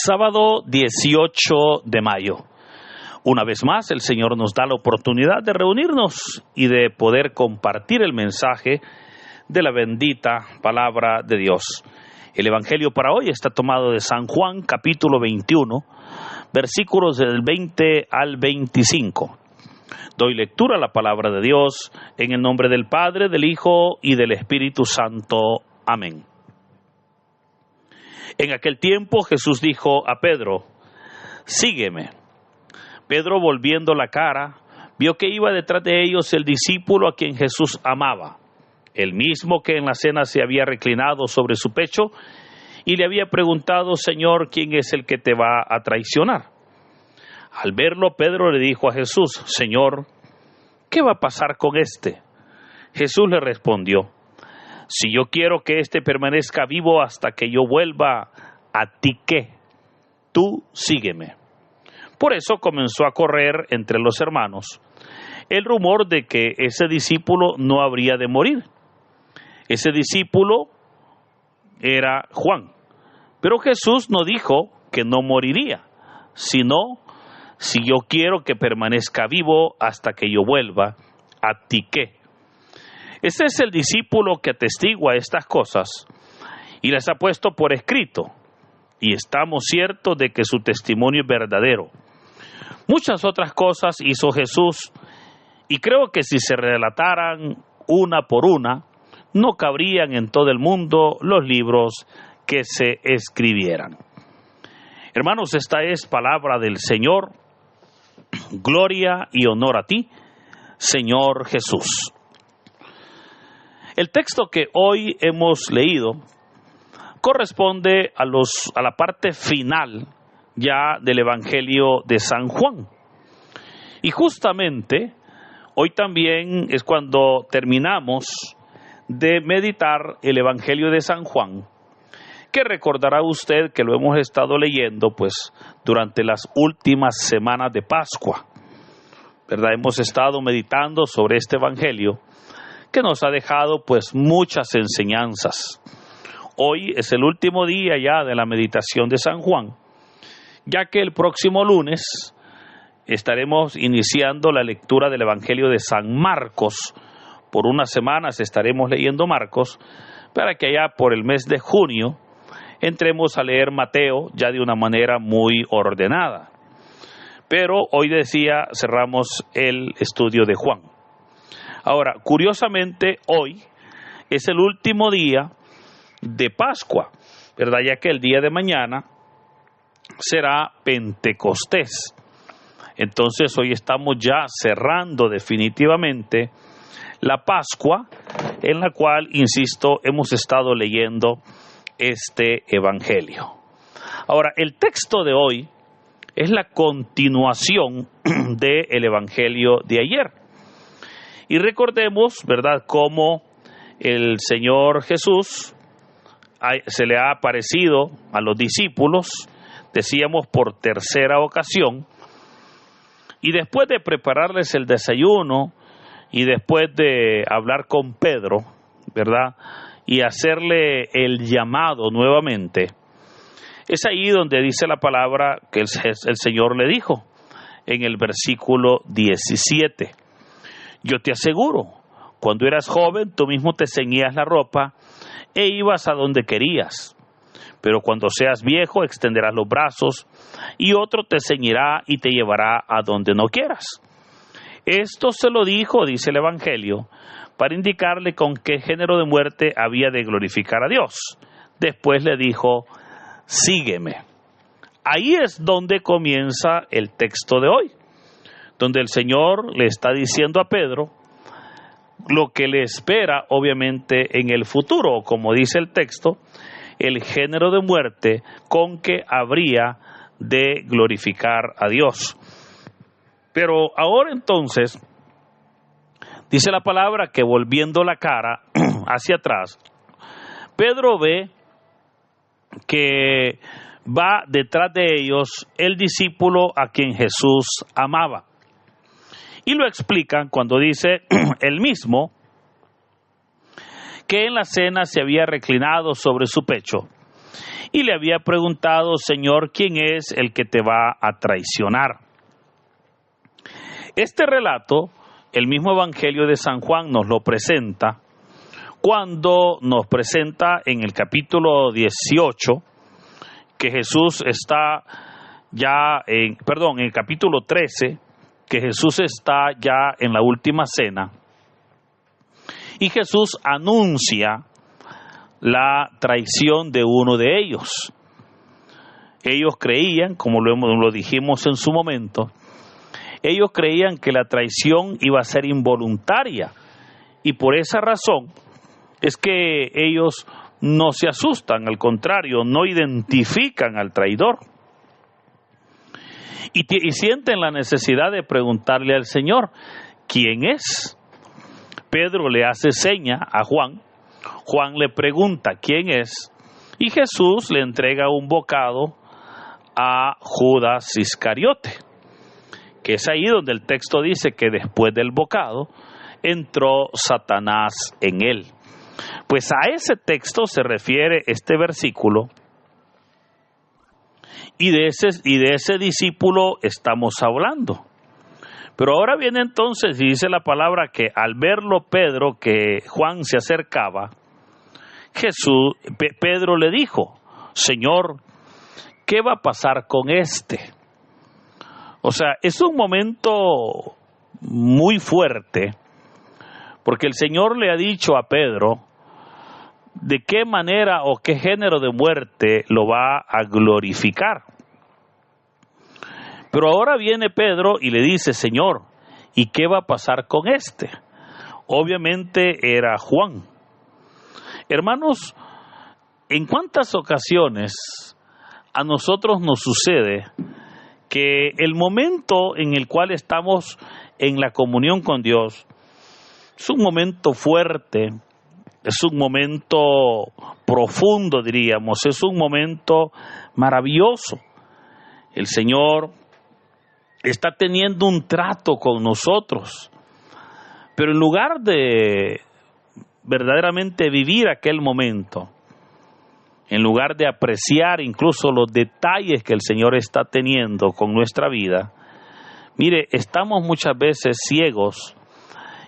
Sábado 18 de mayo. Una vez más, el Señor nos da la oportunidad de reunirnos y de poder compartir el mensaje de la bendita palabra de Dios. El Evangelio para hoy está tomado de San Juan, capítulo 21, versículos del 20 al 25. Doy lectura a la palabra de Dios en el nombre del Padre, del Hijo y del Espíritu Santo. Amén. En aquel tiempo Jesús dijo a Pedro: sígueme. Pedro, volviendo la cara, vio que iba detrás de ellos el discípulo a quien Jesús amaba, el mismo que en la cena se había reclinado sobre su pecho y le había preguntado: Señor, ¿quién es el que te va a traicionar? Al verlo, Pedro le dijo a Jesús: Señor, ¿qué va a pasar con este? Jesús le respondió: si yo quiero que éste permanezca vivo hasta que yo vuelva, ¿a ti qué? Tú sígueme. Por eso comenzó a correr entre los hermanos el rumor de que ese discípulo no habría de morir. Ese discípulo era Juan. Pero Jesús no dijo que no moriría, sino: si yo quiero que permanezca vivo hasta que yo vuelva, ¿a ti qué? Este es el discípulo que atestigua estas cosas y las ha puesto por escrito, y estamos ciertos de que su testimonio es verdadero. Muchas otras cosas hizo Jesús, y creo que si se relataran una por una, no cabrían en todo el mundo los libros que se escribieran. Hermanos, esta es palabra del Señor. Gloria y honor a ti, Señor Jesús. El texto que hoy hemos leído corresponde a la parte final ya del Evangelio de San Juan. Y justamente hoy también es cuando terminamos de meditar el Evangelio de San Juan, que recordará usted que lo hemos estado leyendo pues durante las últimas semanas de Pascua, ¿verdad? Hemos estado meditando sobre este Evangelio que nos ha dejado pues muchas enseñanzas. Hoy es el último día ya de la meditación de San Juan, ya que el próximo lunes estaremos iniciando la lectura del Evangelio de San Marcos. Por unas semanas estaremos leyendo Marcos, para que allá por el mes de junio entremos a leer Mateo ya de una manera muy ordenada. Pero hoy decía, cerramos el estudio de Juan. Ahora, curiosamente, hoy es el último día de Pascua, ¿verdad? Ya que el día de mañana será Pentecostés. Entonces, hoy estamos ya cerrando definitivamente la Pascua, en la cual, insisto, hemos estado leyendo este Evangelio. Ahora, el texto de hoy es la continuación del Evangelio de ayer. Y recordemos, ¿verdad?, cómo el Señor Jesús se le ha aparecido a los discípulos, decíamos por tercera ocasión, y después de prepararles el desayuno y después de hablar con Pedro, ¿verdad?, y hacerle el llamado nuevamente, es ahí donde dice la palabra que el Señor le dijo en el versículo 17: yo te aseguro, cuando eras joven tú mismo te ceñías la ropa e ibas a donde querías, pero cuando seas viejo extenderás los brazos y otro te ceñirá y te llevará a donde no quieras. Esto se lo dijo, dice el Evangelio, para indicarle con qué género de muerte había de glorificar a Dios. Después le dijo: sígueme. Ahí es donde comienza el texto de hoy, donde el Señor le está diciendo a Pedro lo que le espera obviamente en el futuro, como dice el texto, el género de muerte con que habría de glorificar a Dios. Pero ahora entonces, dice la palabra que volviendo la cara hacia atrás, Pedro ve que va detrás de ellos el discípulo a quien Jesús amaba. Y lo explican cuando dice el mismo que en la cena se había reclinado sobre su pecho y le había preguntado: Señor, ¿quién es el que te va a traicionar? Este relato, el mismo Evangelio de San Juan nos lo presenta cuando nos presenta en el capítulo 18 que Jesús está en el capítulo 13, que Jesús está ya en la última cena y Jesús anuncia la traición de uno de ellos. Ellos creían, como lo dijimos en su momento, ellos creían que la traición iba a ser involuntaria y por esa razón es que ellos no se asustan, al contrario, no identifican al traidor. Y sienten la necesidad de preguntarle al Señor: ¿quién es? Pedro le hace seña a Juan. Juan le pregunta: ¿quién es? Y Jesús le entrega un bocado a Judas Iscariote, que es ahí donde el texto dice que después del bocado entró Satanás en él. Pues a ese texto se refiere este versículo, y de ese discípulo estamos hablando. Pero ahora viene entonces, y dice la palabra que al verlo Pedro, que Juan se acercaba, Pedro le dijo: Señor, ¿qué va a pasar con este? O sea, es un momento muy fuerte, porque el Señor le ha dicho a Pedro de qué manera o qué género de muerte lo va a glorificar. Pero ahora viene Pedro y le dice: Señor, ¿y qué va a pasar con este? Obviamente era Juan. Hermanos, ¿en cuántas ocasiones a nosotros nos sucede que el momento en el cual estamos en la comunión con Dios es un momento fuerte, es un momento profundo, diríamos, es un momento maravilloso? El Señor está teniendo un trato con nosotros, pero en lugar de verdaderamente vivir aquel momento, en lugar de apreciar incluso los detalles que el Señor está teniendo con nuestra vida, mire, estamos muchas veces ciegos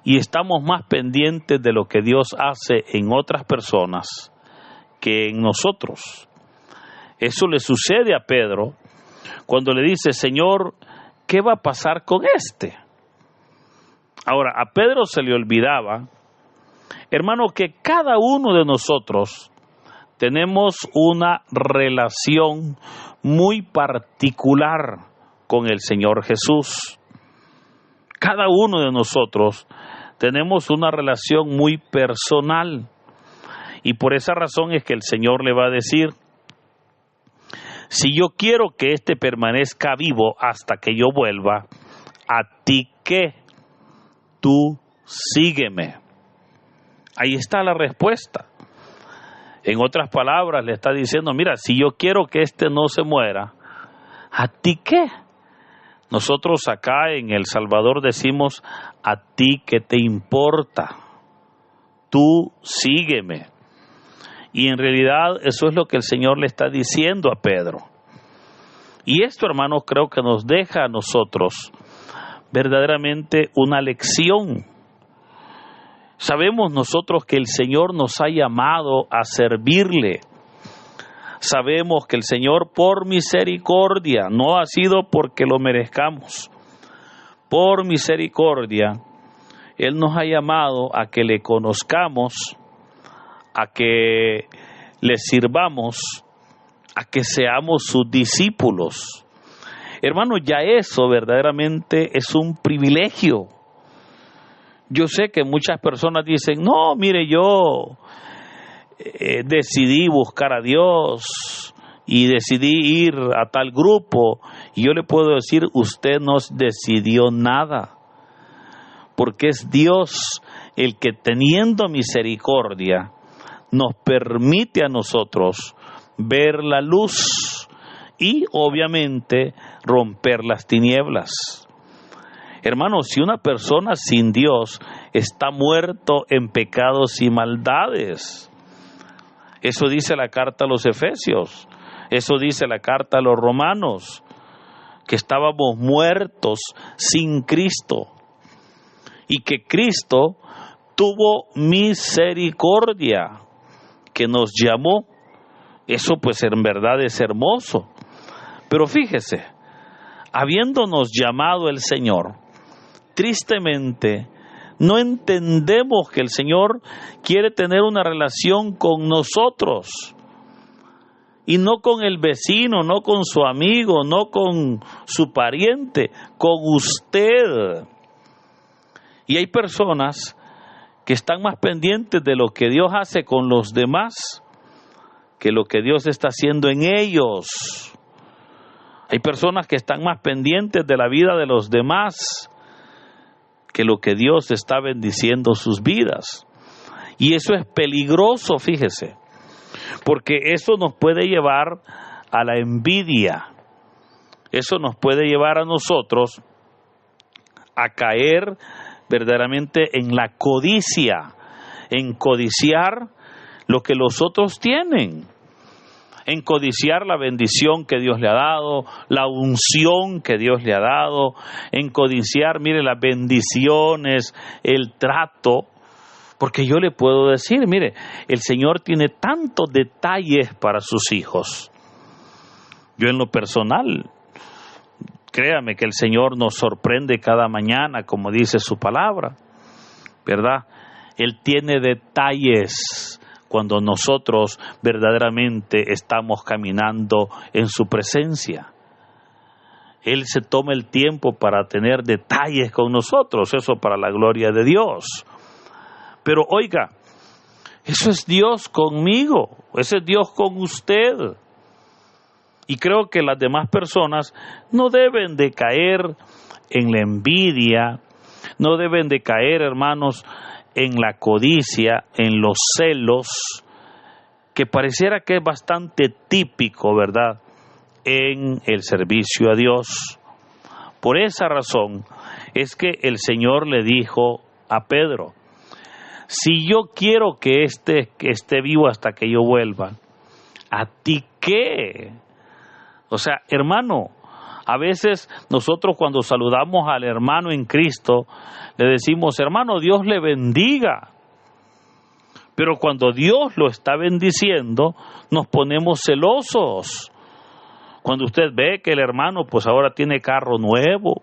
y estamos más pendientes de lo que Dios hace en otras personas que en nosotros. Eso le sucede a Pedro cuando le dice: Señor, ¿qué va a pasar con este? Ahora, a Pedro se le olvidaba, hermano, que cada uno de nosotros tenemos una relación muy particular con el Señor Jesús. Cada uno de nosotros tenemos una relación muy personal, y por esa razón es que el Señor le va a decir: si yo quiero que éste permanezca vivo hasta que yo vuelva, ¿a ti qué? Tú sígueme. Ahí está la respuesta. En otras palabras, le está diciendo: mira, si yo quiero que éste no se muera, ¿a ti qué? Nosotros acá en El Salvador decimos: ¿a ti qué te importa? Tú sígueme. Y en realidad eso es lo que el Señor le está diciendo a Pedro. Y esto, hermanos, creo que nos deja a nosotros verdaderamente una lección. Sabemos nosotros que el Señor nos ha llamado a servirle. Sabemos que el Señor, por misericordia, no ha sido porque lo merezcamos, por misericordia, Él nos ha llamado a que le conozcamos, a que le sirvamos, a que seamos sus discípulos. Hermanos, ya eso verdaderamente es un privilegio. Yo sé que muchas personas dicen: no, mire, yo decidí buscar a Dios y decidí ir a tal grupo. Y yo le puedo decir: usted no decidió nada, porque es Dios el que, teniendo misericordia, nos permite a nosotros ver la luz y obviamente romper las tinieblas. Hermanos, si una persona sin Dios está muerto en pecados y maldades, eso dice la carta a los Efesios. Eso dice la carta a los Romanos, que estábamos muertos sin Cristo y que Cristo tuvo misericordia, que nos llamó. Eso pues en verdad es hermoso. Pero fíjese, habiéndonos llamado el Señor, tristemente no entendemos que el Señor quiere tener una relación con nosotros y no con el vecino, no con su amigo, no con su pariente, con usted. Y hay personas que están más pendientes de lo que Dios hace con los demás que lo que Dios está haciendo en ellos. Hay personas que están más pendientes de la vida de los demás que lo que Dios está bendiciendo sus vidas. Y eso es peligroso, fíjese, porque eso nos puede llevar a la envidia. Eso nos puede llevar a nosotros a caer verdaderamente en la codicia, en codiciar lo que los otros tienen, en codiciar la bendición que Dios le ha dado, la unción que Dios le ha dado, en codiciar, mire, las bendiciones, el trato, porque yo le puedo decir, mire, el Señor tiene tantos detalles para sus hijos. Yo en lo personal, créame que el Señor nos sorprende cada mañana, como dice su palabra, ¿verdad? Él tiene detalles cuando nosotros verdaderamente estamos caminando en su presencia. Él se toma el tiempo para tener detalles con nosotros, eso para la gloria de Dios. Pero oiga, eso es Dios conmigo, ese es Dios con usted. Y creo que las demás personas no deben de caer en la envidia, no deben de caer, hermanos, en la codicia, en los celos, que pareciera que es bastante típico, ¿verdad?, en el servicio a Dios. Por esa razón es que el Señor le dijo a Pedro, si yo quiero que esté vivo hasta que yo vuelva, ¿a ti qué? O sea, hermano, a veces nosotros cuando saludamos al hermano en Cristo, le decimos, hermano, Dios le bendiga. Pero cuando Dios lo está bendiciendo, nos ponemos celosos. Cuando usted ve que el hermano pues ahora tiene carro nuevo,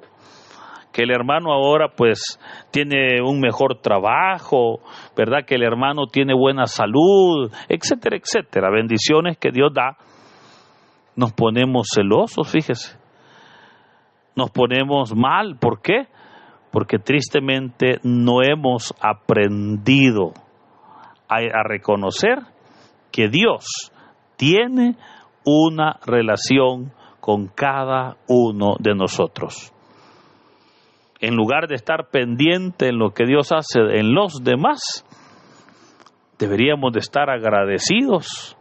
que el hermano ahora pues tiene un mejor trabajo, ¿verdad? Que el hermano tiene buena salud, etcétera, etcétera. Bendiciones que Dios da. Nos ponemos celosos, fíjese. Nos ponemos mal. ¿Por qué? Porque tristemente no hemos aprendido a reconocer que Dios tiene una relación con cada uno de nosotros. En lugar de estar pendiente en lo que Dios hace en los demás, deberíamos de estar agradecidos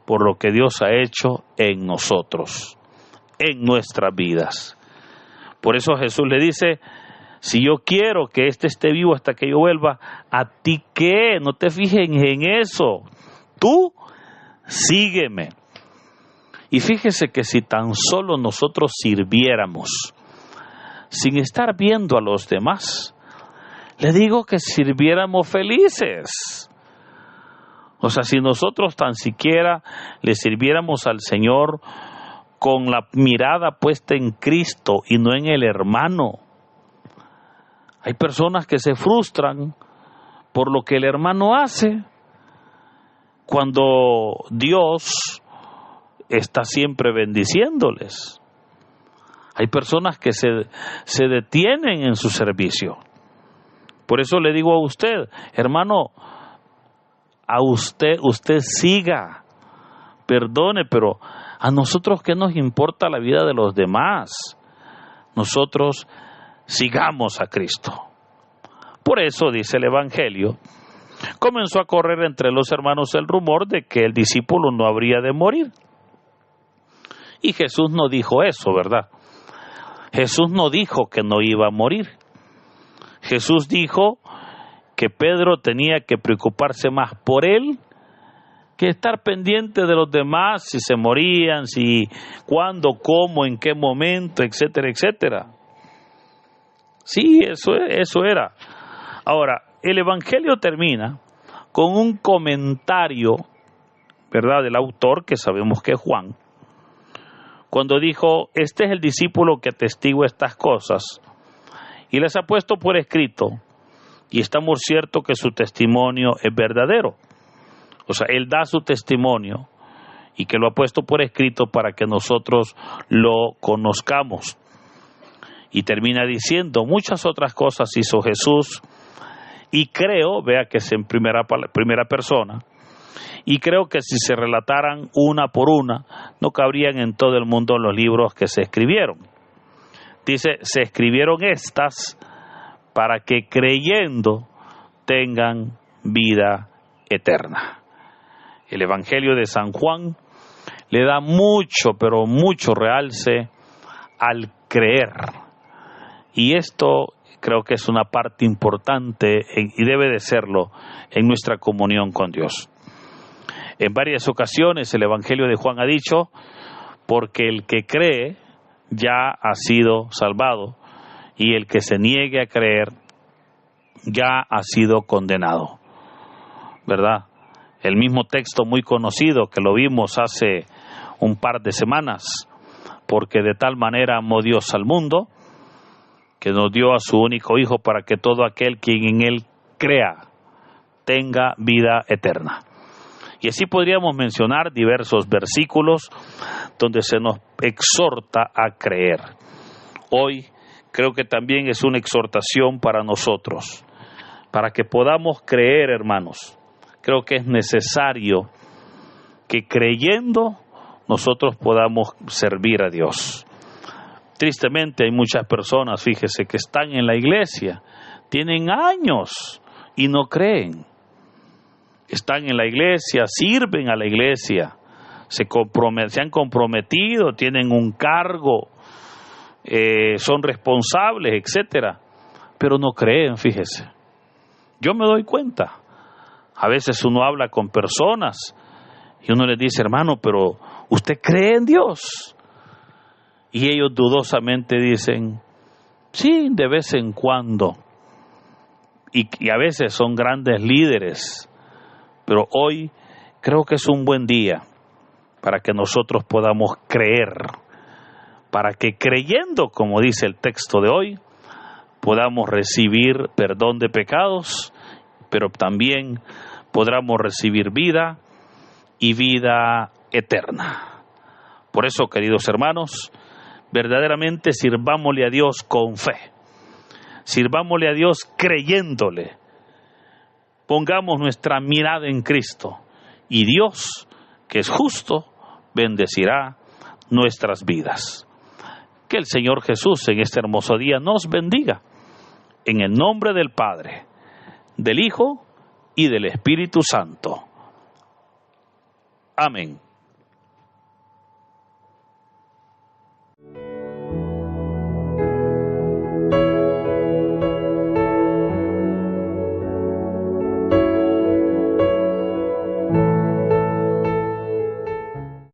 por lo que Dios ha hecho en nosotros, en nuestras vidas. Por eso Jesús le dice, si yo quiero que éste esté vivo hasta que yo vuelva, ¿a ti qué? No te fijes en eso. Tú sígueme. Y fíjese que si tan solo nosotros sirviéramos, sin estar viendo a los demás, le digo que sirviéramos felices. O sea, si nosotros tan siquiera le sirviéramos al Señor con la mirada puesta en Cristo y no en el hermano. Hay personas que se frustran por lo que el hermano hace, cuando Dios está siempre bendiciéndoles. Hay personas que se detienen en su servicio. Por eso le digo a usted, hermano, a usted siga, perdone, pero a nosotros ¿qué nos importa la vida de los demás? Nosotros sigamos a Cristo. Por eso, dice el Evangelio, comenzó a correr entre los hermanos el rumor de que el discípulo no habría de morir. Y Jesús no dijo eso, ¿verdad? Jesús no dijo que no iba a morir. Jesús dijo que Pedro tenía que preocuparse más por él que estar pendiente de los demás, si se morían, si, cuándo, cómo, en qué momento, etcétera, etcétera. Sí, eso era. Ahora, el Evangelio termina con un comentario, ¿verdad?, del autor, que sabemos que es Juan, cuando dijo: este es el discípulo que atestigua estas cosas y las ha puesto por escrito, y estamos ciertos que su testimonio es verdadero. O sea, él da su testimonio y que lo ha puesto por escrito para que nosotros lo conozcamos. Y termina diciendo: muchas otras cosas hizo Jesús, y creo, vea que es en primera persona, y creo que si se relataran una por una, no cabrían en todo el mundo los libros que se escribieron. Dice: se escribieron estas para que creyendo tengan vida eterna. El Evangelio de San Juan le da mucho, pero mucho realce al creer. Y esto creo que es una parte importante y debe de serlo en nuestra comunión con Dios. En varias ocasiones el Evangelio de Juan ha dicho: porque el que cree ya ha sido salvado, y el que se niegue a creer ya ha sido condenado. ¿Verdad? El mismo texto muy conocido que lo vimos hace un par de semanas: porque de tal manera amó Dios al mundo, que nos dio a su único Hijo, para que todo aquel quien en Él crea tenga vida eterna. Y así podríamos mencionar diversos versículos donde se nos exhorta a creer. Hoy creo que también es una exhortación para nosotros, para que podamos creer, hermanos. Creo que es necesario que creyendo nosotros podamos servir a Dios. Tristemente hay muchas personas, fíjese, que están en la iglesia, tienen años y no creen. Están en la iglesia, sirven a la iglesia, se han comprometido, tienen un cargo, son responsables, etcétera, pero no creen, fíjese. Yo me doy cuenta. A veces uno habla con personas y uno les dice: hermano, pero ¿usted cree en Dios? Y ellos dudosamente dicen: sí, de vez en cuando. Y a veces son grandes líderes. Pero hoy creo que es un buen día para que nosotros podamos creer, para que creyendo, como dice el texto de hoy, podamos recibir perdón de pecados, pero también podamos recibir vida y vida eterna. Por eso, queridos hermanos, verdaderamente sirvámosle a Dios con fe, sirvámosle a Dios creyéndole, pongamos nuestra mirada en Cristo, y Dios, que es justo, bendecirá nuestras vidas. Que el Señor Jesús en este hermoso día nos bendiga, en el nombre del Padre, del Hijo y del Espíritu Santo. Amén.